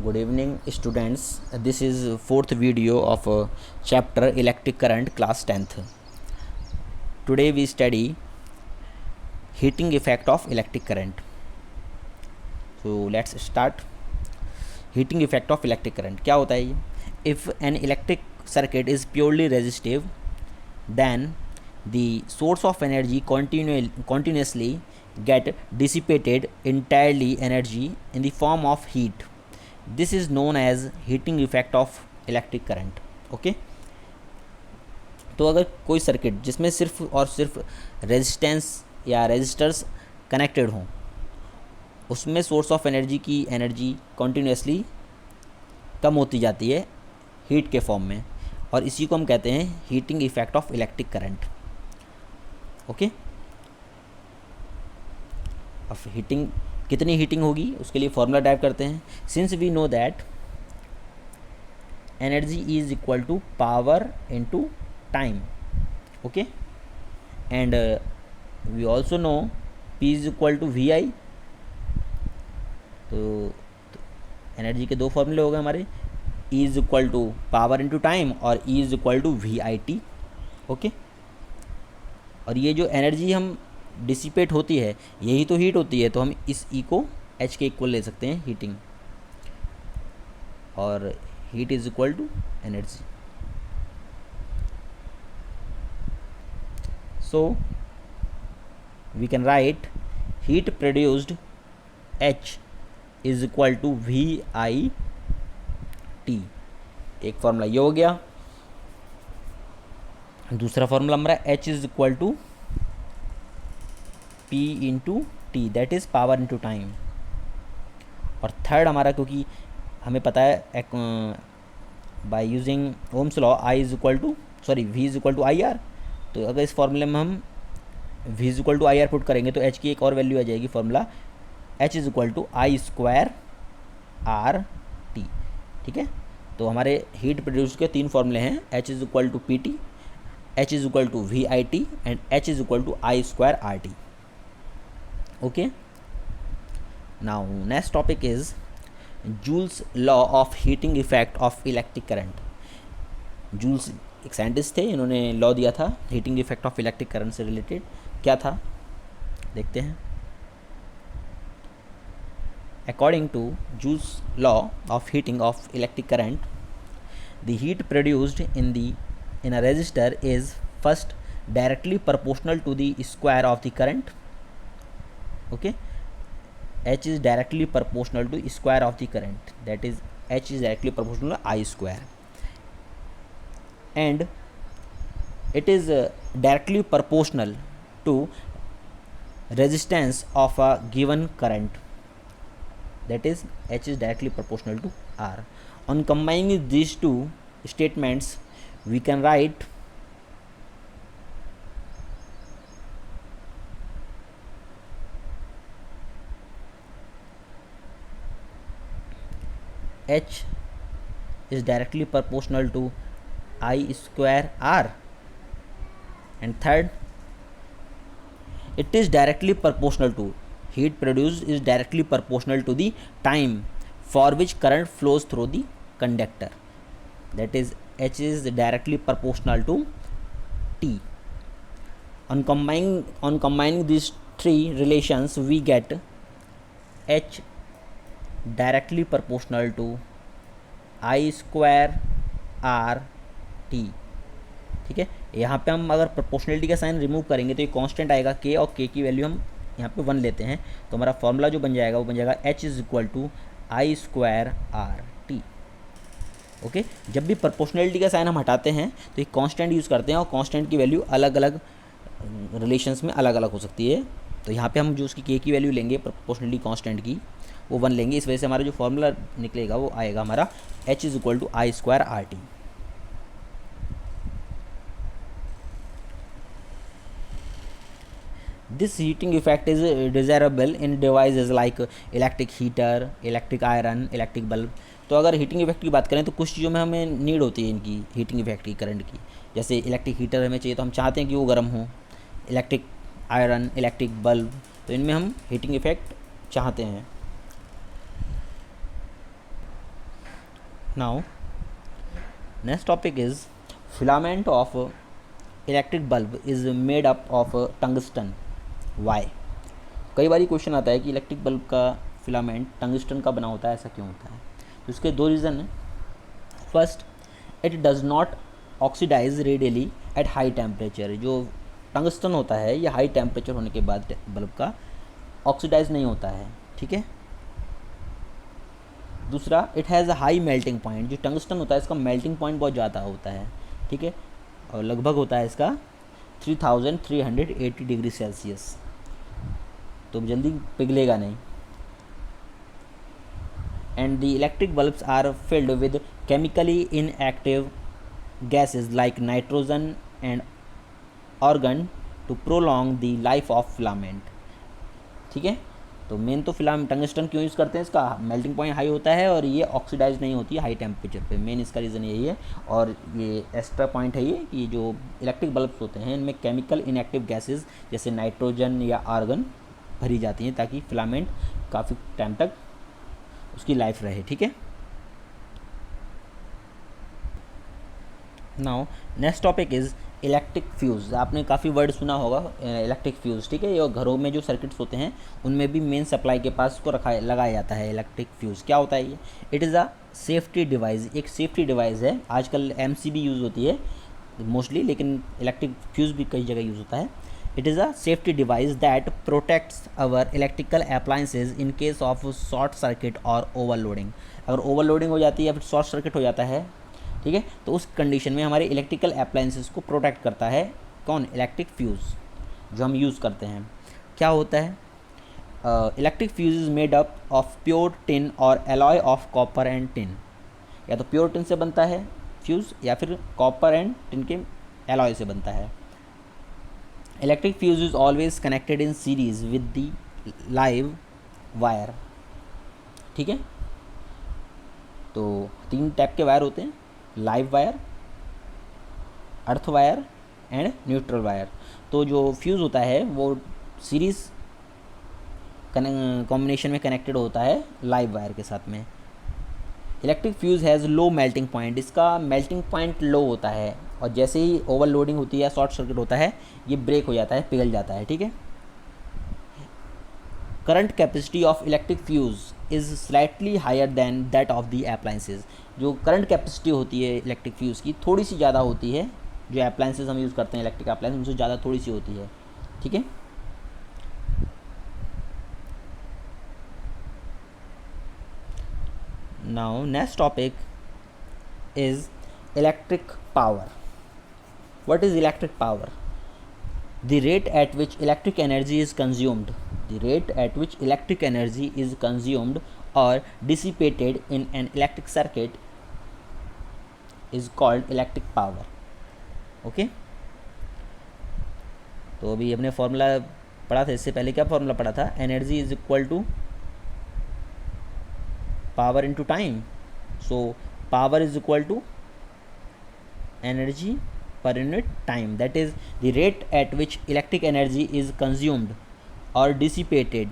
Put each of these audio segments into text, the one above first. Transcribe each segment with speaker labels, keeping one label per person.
Speaker 1: Good evening, students. This is fourth video of chapter Electric Current, class 10th. Today we study heating effect of electric current. So let's start. Heating effect of electric current क्या होता है ये? If an electric circuit is purely resistive, then the source of energy continuously get dissipated entirely energy in the form of heat. This is known as heating effect of electric current. Okay तो अगर कोई circuit जिसमें सिर्फ और सिर्फ resistance या resistors connected हों, उसमें सोर्स ऑफ एनर्जी की एनर्जी कॉन्टीन्यूसली कम होती जाती है हीट के फॉर्म में, और इसी को हम कहते हैं heating effect of electric current. Okay, अब हीटिंग कितनी हीटिंग होगी उसके लिए फॉर्मूला टाइप करते हैं. Since we know that energy is equal to power into time. Okay, and we also know P is equal to V I. तो energy के दो फॉर्मूले हो गए हमारे, E is equal to power into time और E is equal to V I T. Okay, और ये जो एनर्जी हम डिसिपेट होती है यही तो हीट होती है, तो हम इस E को H के इक्वल ले सकते हैं, हीटिंग, और heat is equal to energy. So we can write heat produced H is equal to V I T. एक फार्मूला ये हो गया. दूसरा फार्मूला हमारा H is equal to P into T, that is power into time. और third हमारा, क्योंकि हमें पता है by using Ohm's law V is equal to I R, तो अगर इस फॉर्मूले में हम V is equal to I are put करेंगे तो H की एक और वैल्यू आ जाएगी, formula H is equal to I square R T. ठीक है, तो हमारे हीट प्रोड्यूस के तीन फॉर्मूले हैं, H is equal to P T, H is equal to V I T and H is equal to I square R T. Okay, now next topic is Joule's law of heating effect of electric current. Joule's एक scientist थे, इन्होंने law दिया था heating effect of electric current से related. क्या था देखते हैं. According to Joule's law of heating of electric current, the heat produced in a resistor is first directly proportional to the square of the current. Okay, H is directly proportional to square of the current, that is H is directly proportional to I square, and it is directly proportional to resistance of a given current, that is H is directly proportional to R. On combining these two statements we can write H is directly proportional to I square R, and third, it is directly proportional to, heat produced is directly proportional to the time for which current flows through the conductor, that is H is directly proportional to T. On combining these three relations we get H directly proportional to I square R T. ठीक है, यहाँ पे हम अगर proportionality का sign remove करेंगे तो ये कांस्टेंट आएगा K, और K की वैल्यू हम यहाँ पे 1 लेते हैं, तो हमारा फॉर्मूला जो बन जाएगा वो बन जाएगा H is equal to I square R T. Okay, जब भी प्रोपोर्शनलिटी का साइन हम हटाते हैं तो एक कांस्टेंट यूज़ करते हैं, और कांस्टेंट की वैल्यू अलग अलग रिलेशंस में अलग अलग हो सकती है. तो यहाँ पे हम जो उसकी K की वैल्यू लेंगे प्रोपोर्शनलिटी कांस्टेंट की, वो 1 लेंगे. इस वजह से हमारा जो फॉर्मूला निकलेगा वो आएगा हमारा H is equal to I square R T. This heating effect is desirable in devices like electric heater, electric iron, electric bulb. तो अगर हीटिंग इफेक्ट की बात करें तो कुछ चीज़ों में हमें नीड होती है इनकी हीटिंग इफेक्ट की, करंट की. जैसे इलेक्ट्रिक हीटर हमें चाहिए तो हम चाहते हैं कि वो गर्म हो, इलेक्ट्रिक आयरन, इलेक्ट्रिक बल्ब, तो इनमें हम हीटिंग इफेक्ट चाहते हैं. Now, next topic is filament of electric bulb is made up of tungsten. Why? कई बार क्वेश्चन आता है कि इलेक्ट्रिक बल्ब का फिलामेंट टंगस्टन का बना होता है, ऐसा क्यों होता है? तो इसके दो रीज़न हैं. First, it does not oxidize readily at high temperature. जो टंगस्टन होता है ये हाई टेम्परेचर होने के बाद बल्ब का ऑक्सीडाइज नहीं होता है. ठीक है. दूसरा, it has a high melting point. जो टंगस्टन होता है इसका मेल्टिंग पॉइंट बहुत ज़्यादा होता है. ठीक है. और लगभग होता है इसका 3380 डिग्री सेल्सियस. तो जल्दी पिघलेगा नहीं. And the electric bulbs are filled with chemically inactive gases like nitrogen and argon to prolong the life of filament. ठीक है. तो मेन तो फिलामेंट टंगस्टन क्यों यूज़ करते हैं, इसका मेल्टिंग पॉइंट हाई होता है और ये ऑक्सीडाइज नहीं होती है हाई टेम्परेचर पे. मेन इसका रीज़न यही है. और ये एक्स्ट्रा पॉइंट है ये कि जो इलेक्ट्रिक बल्ब्स होते हैं इनमें केमिकल इनएक्टिव गैसेज जैसे नाइट्रोजन या आर्गन भरी जाती हैं ताकि फिलामेंट काफ़ी टाइम तक उसकी लाइफ रहे. ठीक है. Now next topic is electric fuse. आपने काफ़ी वर्ड सुना होगा इलेक्ट्रिक फ्यूज़. ठीक है. ये घरों में जो सर्किट्स होते हैं उनमें भी मेन सप्लाई के पास उसको लगाया जाता है इलेक्ट्रिक फ्यूज़. क्या होता है ये? It is a safety device. एक सेफ्टी डिवाइस है. आजकल MCB यूज़ होती है मोस्टली, लेकिन इलेक्ट्रिक फ्यूज़ भी कई जगह यूज़ होता है. It is a safety device that protects our electrical appliances in case of short circuit और ओवरलोडिंग. अगर ओवरलोडिंग हो जाती है या फिर शॉर्ट सर्किट हो जाता है, ठीक है, तो उस कंडीशन में हमारे इलेक्ट्रिकल अप्लायंसेस को प्रोटेक्ट करता है कौन? इलेक्ट्रिक फ्यूज़ जो हम यूज़ करते हैं. क्या होता है? Electric fuse is made up of pure tin और alloy of copper and tin. या तो प्योर टिन से बनता है फ्यूज़ या फिर कॉपर एंड टिन के एलॉय से बनता है. Electric fuse is always connected in series with the live wire. ठीक है. तो 3 टाइप के वायर होते हैं: live wire, earth wire and neutral wire. तो जो फ्यूज़ होता है वो सीरीज कॉम्बिनेशन में कनेक्टेड होता है लाइव वायर के साथ में. Electric fuse has low melting point. इसका मेल्टिंग पॉइंट लो होता है और जैसे ही ओवरलोडिंग होती है, शॉर्ट सर्किट होता है, ये ब्रेक हो जाता है, पिघल जाता है. ठीक है. Current capacity of electric fuse is slightly higher than that of the appliances. जो करंट कैपेसिटी होती है इलेक्ट्रिक फ्यूज़ की थोड़ी सी ज़्यादा होती है. जो अप्लायंसेज हम यूज़ करते हैं इलेक्ट्रिक अप्लायंस उनसे ज़्यादा थोड़ी सी होती है. ठीक है. Now next topic is electric power. What is electric power? The rate at which electric energy is consumed. The rate at which electric energy is consumed or dissipated in an electric circuit is called electric power. Okay? तो अभी हमने formula पढ़ा था. इससे पहले क्या formula पढ़ा था? Energy is equal to power into time. So power is equal to energy per unit time. That is the rate at which electric energy is consumed or dissipated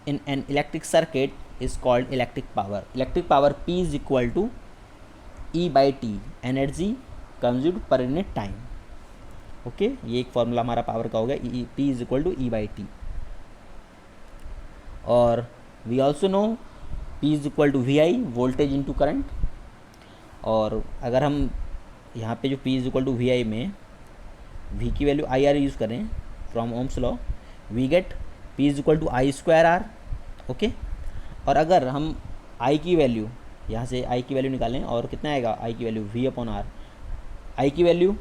Speaker 1: in an electric circuit is called electric power. Electric power P is equal to E by T, energy consumed per unit time. Okay. ये एक formula हमारा power का हो गया. P is equal to E by T. और we also know P is equal to VI, voltage into current. और अगर हम यहाँ पे जो P is equal to VI में V की वैल्यू IR यूज़ करें from Ohm's law, we get P is equal to I square R. Okay. और अगर हम I की वैल्यू यहाँ से I की वैल्यू निकालें और कितना आएगा I की value V upon R. I की value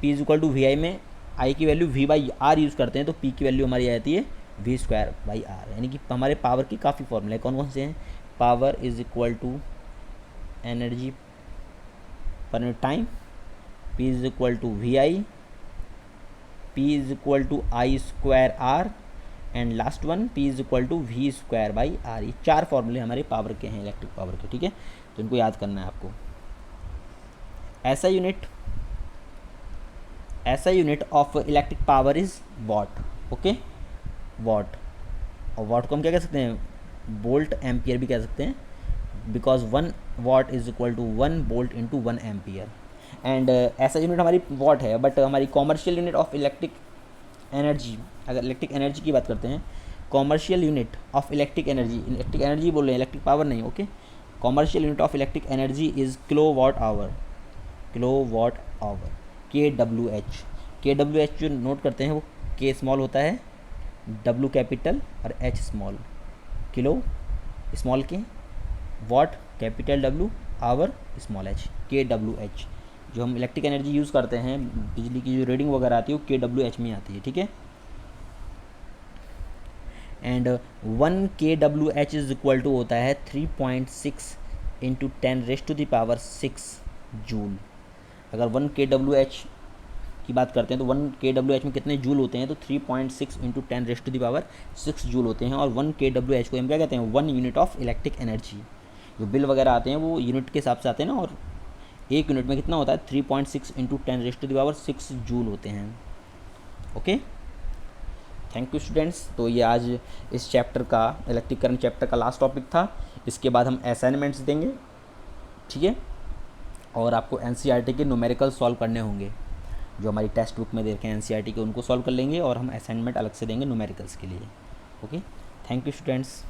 Speaker 1: P is equal to VI में I की value V by R use करते हैं तो P की वैल्यू हमारी आ जाती है V स्क्वायर बाई आर. यानी कि हमारे पावर की काफ़ी फॉर्मूले कौन कौन से हैं? Power is equal to energy per time, P is equal to VI, P is equal to I square R and last one P is equal to V square by R. ये 4 फॉर्मूले हमारे पावर के हैं, electric power के. ठीक है. तो इनको याद करना है आपको. ऐसा unit of electric power is what. Okay. What. और वॉट को हम क्या कह सकते हैं? वोल्ट एम्पियर भी कह सकते हैं, because 1 watt is equal to 1 volt into 1 ampere. And ऐसा यूनिट हमारी वॉट है, बट हमारी commercial unit of electric energy, अगर इलेक्ट्रिक एनर्जी की बात करते हैं, commercial unit of electric energy बोल रहे हैं, इलेक्ट्रिक पावर नहीं, okay. Commercial unit of electric energy is kilowatt hour, K W H जो नोट करते हैं वो के स्मॉल होता है, डब्ल्यू कैपिटल और H small. Kilo small K, watt capital W, hour small H, K W H. जो हम electric energy use करते हैं, बिजली की जो रीडिंग वगैरह आती है वो के डब्ल्यू एच में आती है, ठीक है। And 1 K W H is equal to होता है 3.6 इंटू 10⁻⁶ जूल। अगर 1 के डब्ल्यू एच की बात करते हैं तो 1 के डब्ल्यू एच में कितने जूल होते हैं, तो 3.6 इंटू 10⁻⁶ जूल होते हैं। और 1 के डब्ल्यू एच को हम क्या कहते हैं, 1 यूनिट ऑफ इलेक्ट्रिक एनर्जी। जो बिल वगैरह आते हैं वो यूनिट के हिसाब से आते हैं ना, और एक यूनिट में कितना होता है, 3.6 इंटू 10⁻⁶ जूल होते हैं, ओके। Thank you students. तो ये आज इस चैप्टर का, इलेक्ट्रिक करंट चैप्टर का लास्ट टॉपिक था। इसके बाद हम असाइनमेंट्स देंगे, ठीक है, और आपको एनसीईआरटी के न्यूमेरिकल सॉल्व करने होंगे, जो हमारी टेक्स्ट बुक में दे रखे हैं एनसीईआरटी के, उनको सॉल्व कर लेंगे, और हम असाइनमेंट अलग से देंगे न्यूमेरिकल्स के लिए, ओके। Thank you students.